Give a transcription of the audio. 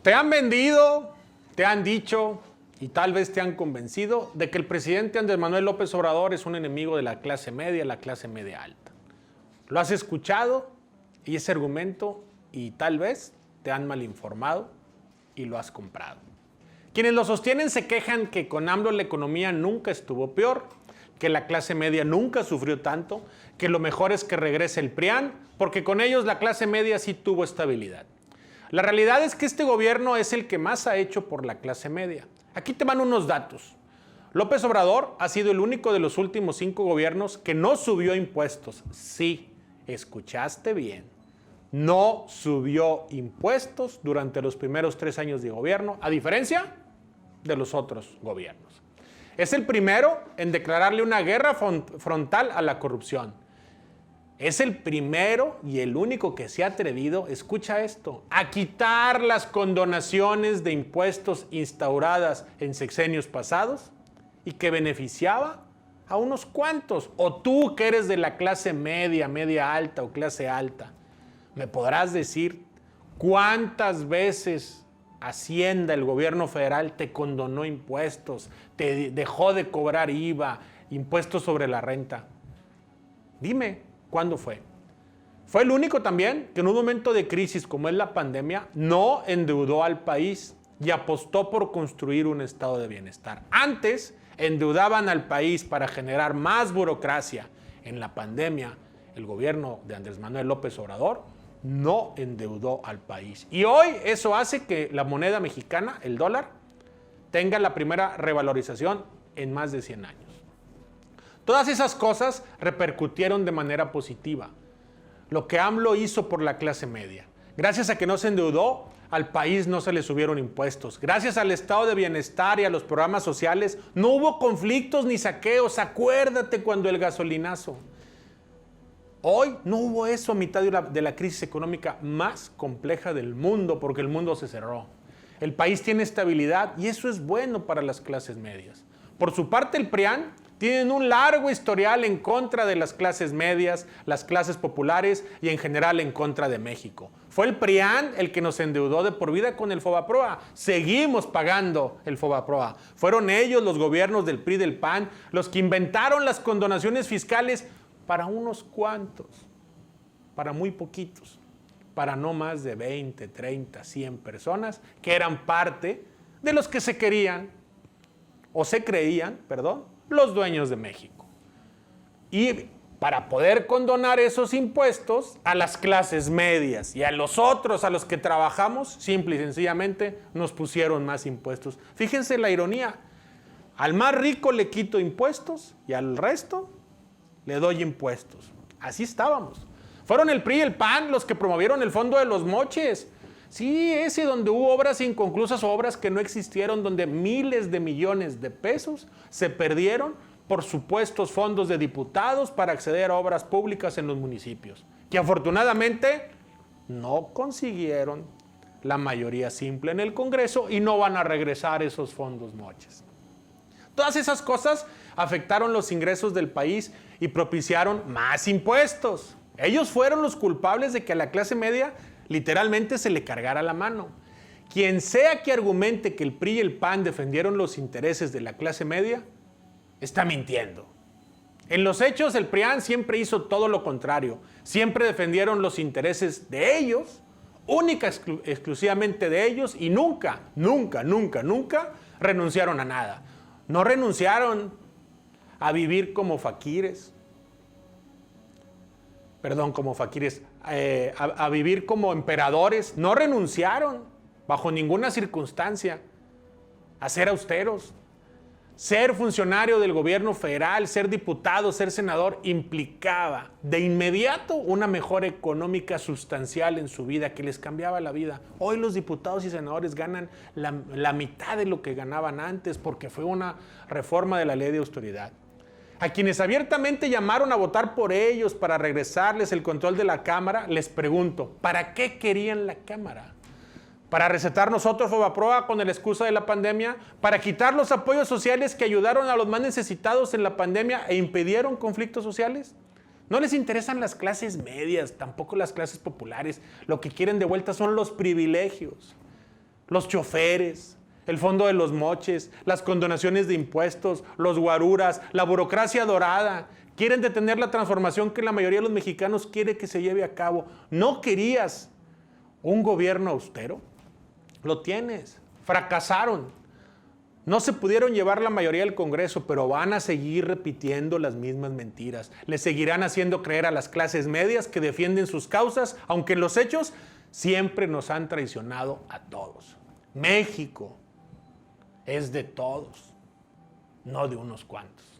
Te han vendido, te han dicho y tal vez te han convencido de que el presidente Andrés Manuel López Obrador es un enemigo de la clase media alta. Lo has escuchado y ese argumento y tal vez te han mal informado y lo has comprado. Quienes lo sostienen se quejan que con AMLO la economía nunca estuvo peor, que la clase media nunca sufrió tanto, que lo mejor es que regrese el PRIAN, porque con ellos la clase media sí tuvo estabilidad. La realidad es que este gobierno es el que más ha hecho por la clase media. Aquí te van unos datos. López Obrador ha sido el único de los últimos 5 gobiernos que no subió impuestos. Sí, escuchaste bien. No subió impuestos durante los primeros 3 años de gobierno, a diferencia de los otros gobiernos. Es el primero en declararle una guerra frontal a la corrupción. Es el primero y el único que se ha atrevido, escucha esto, a quitar las condonaciones de impuestos instauradas en sexenios pasados y que beneficiaba a unos cuantos. O tú que eres de la clase media, media alta o clase alta, ¿me podrás decir cuántas veces Hacienda, el gobierno federal, te condonó impuestos, te dejó de cobrar IVA, impuestos sobre la renta? Dime, ¿cuándo fue? Fue el único también que en un momento de crisis como es la pandemia no endeudó al país y apostó por construir un estado de bienestar. Antes endeudaban al país para generar más burocracia. En la pandemia, el gobierno de Andrés Manuel López Obrador no endeudó al país. Y hoy eso hace que la moneda mexicana, el dólar, tenga la primera revalorización en más de 100 años. Todas esas cosas repercutieron de manera positiva. Lo que AMLO hizo por la clase media. Gracias a que no se endeudó, al país no se le subieron impuestos. Gracias al estado de bienestar y a los programas sociales, no hubo conflictos ni saqueos. Acuérdate cuando el gasolinazo. Hoy no hubo eso a mitad de la crisis económica más compleja del mundo, porque el mundo se cerró. El país tiene estabilidad y eso es bueno para las clases medias. Por su parte, el PRIAN tienen un largo historial en contra de las clases medias, las clases populares y en general en contra de México. Fue el PRIAN el que nos endeudó de por vida con el FOBAPROA. Seguimos pagando el FOBAPROA. Fueron ellos, los gobiernos del PRI y del PAN, los que inventaron las condonaciones fiscales para unos cuantos, para muy poquitos, para no más de 20, 30, 100 personas que eran parte de los que se querían, o se creían, los dueños de México. Y para poder condonar esos impuestos a las clases medias y a los otros, a los que trabajamos, simple y sencillamente nos pusieron más impuestos. Fíjense la ironía, al más rico le quito impuestos y al resto le doy impuestos. Así estábamos. Fueron el PRI y el PAN los que promovieron el Fondo de los Moches. Sí, ese donde hubo obras inconclusas, obras que no existieron, donde miles de millones de pesos se perdieron por supuestos fondos de diputados para acceder a obras públicas en los municipios, que afortunadamente no consiguieron la mayoría simple en el Congreso y no van a regresar esos fondos moches. Todas esas cosas afectaron los ingresos del país y propiciaron más impuestos. Ellos fueron los culpables de que a la clase media literalmente se le cargara la mano. Quien sea que argumente que el PRI y el PAN defendieron los intereses de la clase media, está mintiendo. En los hechos, el PRIAN siempre hizo todo lo contrario. Siempre defendieron los intereses de ellos, exclusivamente de ellos, y nunca renunciaron a nada. No renunciaron a vivir como faquires, a vivir como emperadores. No renunciaron bajo ninguna circunstancia a ser austeros. Ser funcionario del gobierno federal, ser diputado, ser senador, implicaba de inmediato una mejora económica sustancial en su vida que les cambiaba la vida. Hoy los diputados y senadores ganan la mitad de lo que ganaban antes porque fue una reforma de la ley de austeridad. A quienes abiertamente llamaron a votar por ellos para regresarles el control de la Cámara, les pregunto, ¿para qué querían la Cámara? ¿Para recetar nosotros FOBAPROA con la excusa de la pandemia? ¿Para quitar los apoyos sociales que ayudaron a los más necesitados en la pandemia e impidieron conflictos sociales? No les interesan las clases medias, tampoco las clases populares. Lo que quieren de vuelta son los privilegios. los choferes, el fondo de los moches, las condonaciones de impuestos, los guaruras, la burocracia dorada. Quieren detener la transformación que la mayoría de los mexicanos quiere que se lleve a cabo. ¿No querías un gobierno austero? Lo tienes. Fracasaron. No se pudieron llevar la mayoría del Congreso, pero van a seguir repitiendo las mismas mentiras. Le seguirán haciendo creer a las clases medias que defienden sus causas, aunque en los hechos siempre nos han traicionado a todos. México es de todos, no de unos cuantos.